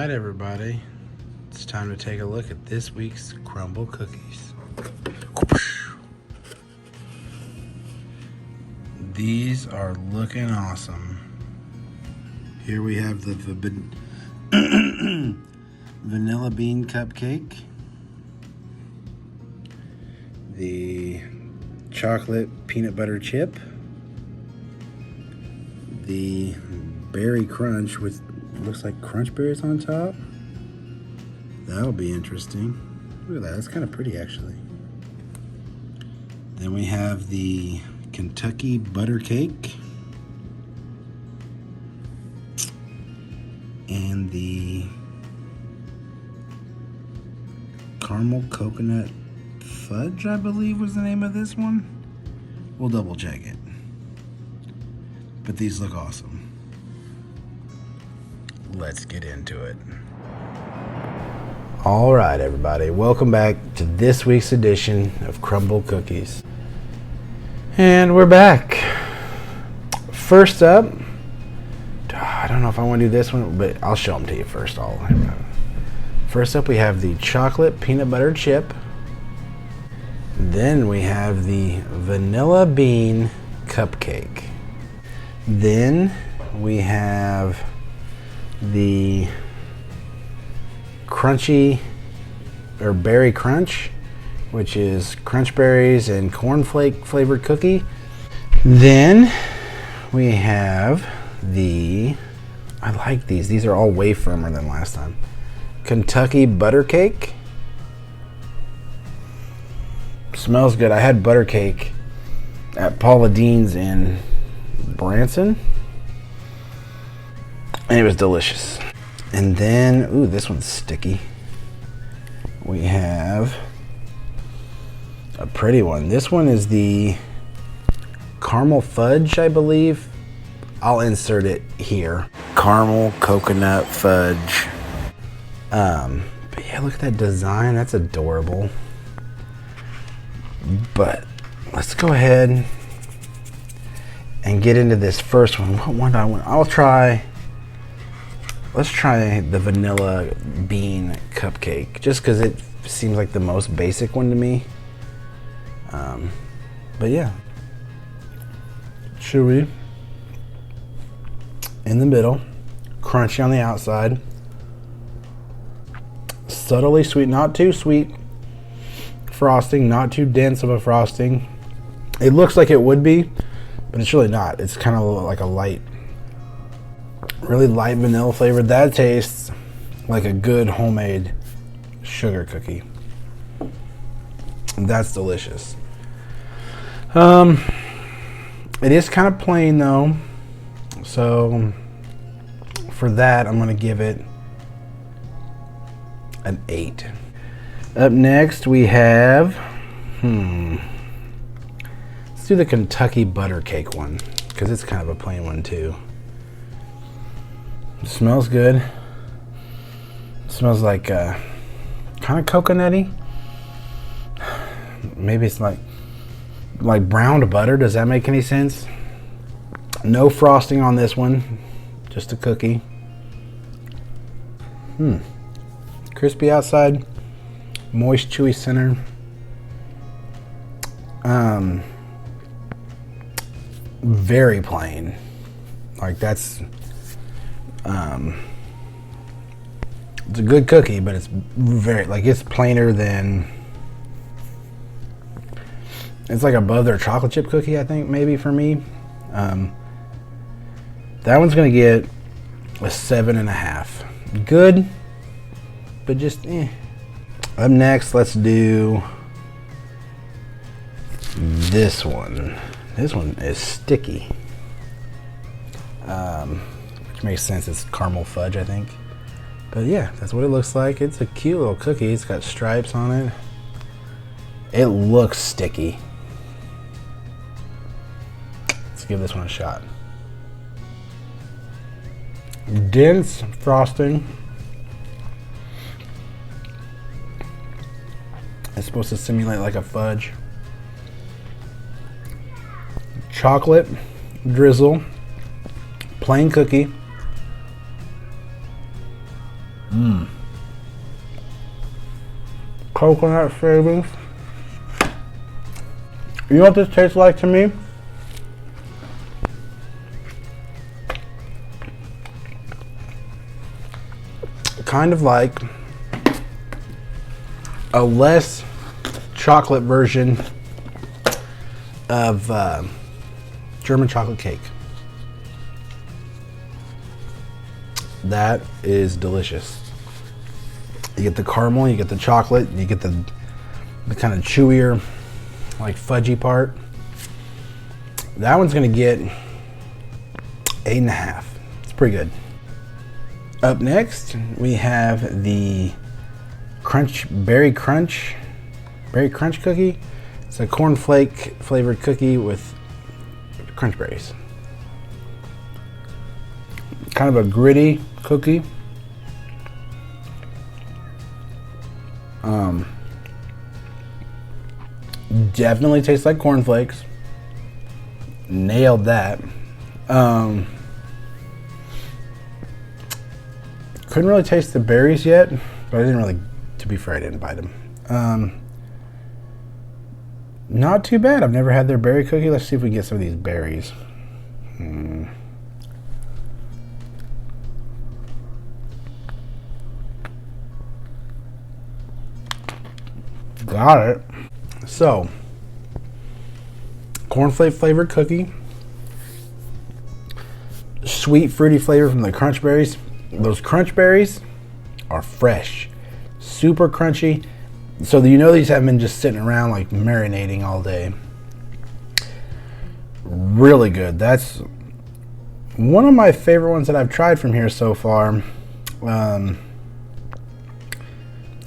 right, everybody. It's time to take a look at this week's Crumble Cookies. These are looking awesome. Here we have the vanilla bean cupcake, the chocolate peanut butter chip, the berry crunch with looks like crunch berries on top. That'll be interesting. Look at that, that's kind of pretty actually. Then we have the Kentucky butter cake and the caramel coconut fudge, I believe was the name of this one. We'll double check it. But these look awesome. Let's get into it. All right, everybody, welcome back to this week's edition of Crumble Cookies. And we're back. First up, I don't know if I want to do this one, but I'll show them to you first. First up, we have the chocolate peanut butter chip. Then we have the vanilla bean cupcake. Then we have the crunchy or berry crunch, which is crunch berries and cornflake flavored cookie. Then we have I like these are all way firmer than last time, Kentucky butter cake. Smells good. I had butter cake at Paula Deen's in Branson and it was delicious. And then, ooh, this one's sticky. We have a pretty one. This one is the caramel fudge, I believe. I'll insert it here. Caramel coconut fudge. But yeah, look at that design. That's adorable. But let's go ahead and get into this first one. What one do I want? Let's try the vanilla bean cupcake, just because it seems like the most basic one to me. But yeah, chewy in the middle, crunchy on the outside, subtly sweet, not too sweet frosting, not too dense of a frosting. It looks like it would be, but it's really not. It's kind of like a really light vanilla flavor. That tastes like a good homemade sugar cookie. That's delicious. It is kind of plain though, so for that I'm gonna give it an 8. Up next we have let's do the Kentucky butter cake one, because it's kind of a plain one too. It smells good. It smells like kind of coconutty. Maybe it's like browned butter. Does that make any sense? No frosting on this one, just a cookie. Crispy outside, moist, chewy center. Very plain. Like that's it's a good cookie, but it's it's plainer than, it's like above their chocolate chip cookie, I think, maybe for me. That one's gonna get a 7.5. Good, but just eh. Up next, let's do this one. This one is sticky, which makes sense. It's caramel fudge, I think. But yeah, that's what it looks like. It's a cute little cookie. It's got stripes on it. It looks sticky. Let's give this one a shot. Dense frosting. It's supposed to simulate like a fudge. Chocolate drizzle. Plain cookie. Coconut shavings. You know what this tastes like to me? Kind of like a less chocolate version of German chocolate cake. That is delicious. You get the caramel, you get the chocolate, you get the kind of chewier, like fudgy part. That one's gonna get 8.5. It's pretty good. Up next, we have the Berry Crunch cookie. It's a cornflake flavored cookie with crunch berries. Kind of a gritty cookie. Definitely tastes like cornflakes. Nailed that. Couldn't really taste the berries yet, but I didn't really, to be fair, I didn't bite them. Not too bad. I've never had their berry cookie. Let's see if we can get some of these berries. Got it. So, cornflake flavored cookie. Sweet fruity flavor from the crunch berries. Those crunch berries are fresh, super crunchy. So you know these haven't been just sitting around like marinating all day. Really good. That's one of my favorite ones that I've tried from here so far.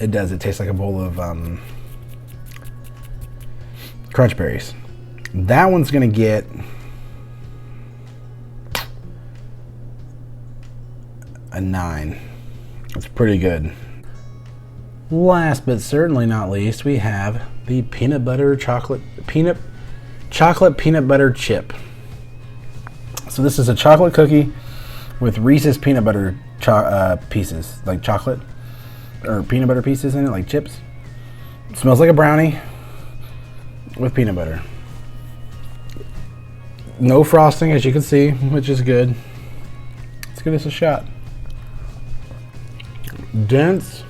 It does. It tastes like a bowl of crunch berries. That one's gonna get a 9. It's pretty good. Last but certainly not least, we have the peanut butter chocolate peanut butter chip. So this is a chocolate cookie with Reese's peanut butter pieces, like chocolate or peanut butter pieces in it, like chips. It smells like a brownie with peanut butter. No frosting, as you can see, which is good. Let's give this a shot. Dense.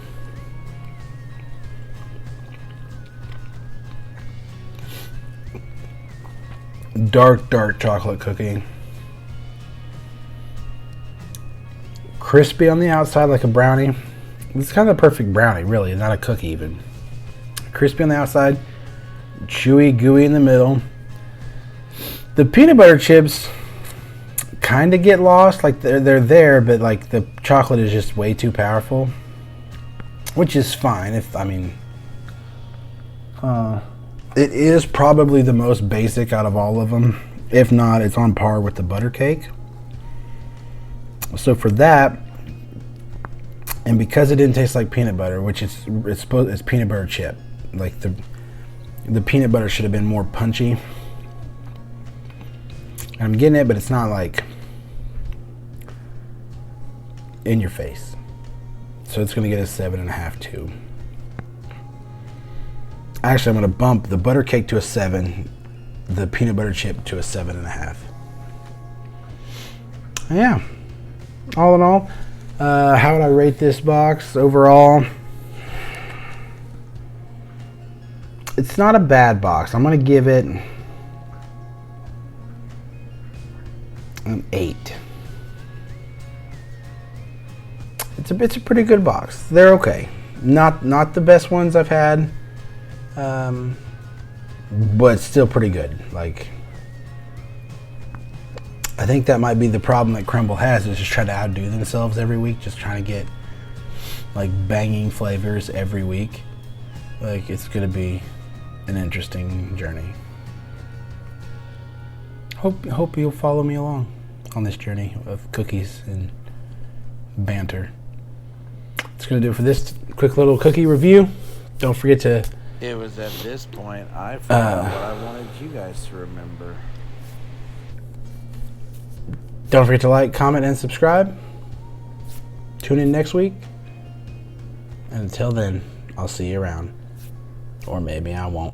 Dark chocolate cookie. Crispy on the outside like a brownie. It's kind of the perfect brownie, really, not a cookie even. Crispy on the outside, chewy, gooey in the middle. The peanut butter chips kind of get lost, like they're there, but like the chocolate is just way too powerful, which is fine. It is probably the most basic out of all of them. If not, it's on par with the butter cake. So for that, and because it didn't taste like peanut butter, which it's peanut butter chip, like the peanut butter should have been more punchy. And I'm getting it, but it's not like in your face. So it's gonna get a 7.5 too. Actually, I'm gonna bump the butter cake to a 7, the peanut butter chip to a 7.5. Yeah. All in all, how would I rate this box overall? It's not a bad box. I'm gonna give it an 8. It's a pretty good box. They're okay. Not the best ones I've had, but still pretty good. Like, I think that might be the problem that Crumble has, is just trying to outdo themselves every week, just trying to get like banging flavors every week. Like, it's gonna be an interesting journey. Hope you'll follow me along on this journey of cookies and banter. That's gonna do it for this quick little cookie review. Don't forget to. It was at this point I forgot what I wanted you guys to remember. Don't forget to like, comment, and subscribe. Tune in next week, And until then, I'll see you around. Or maybe I won't.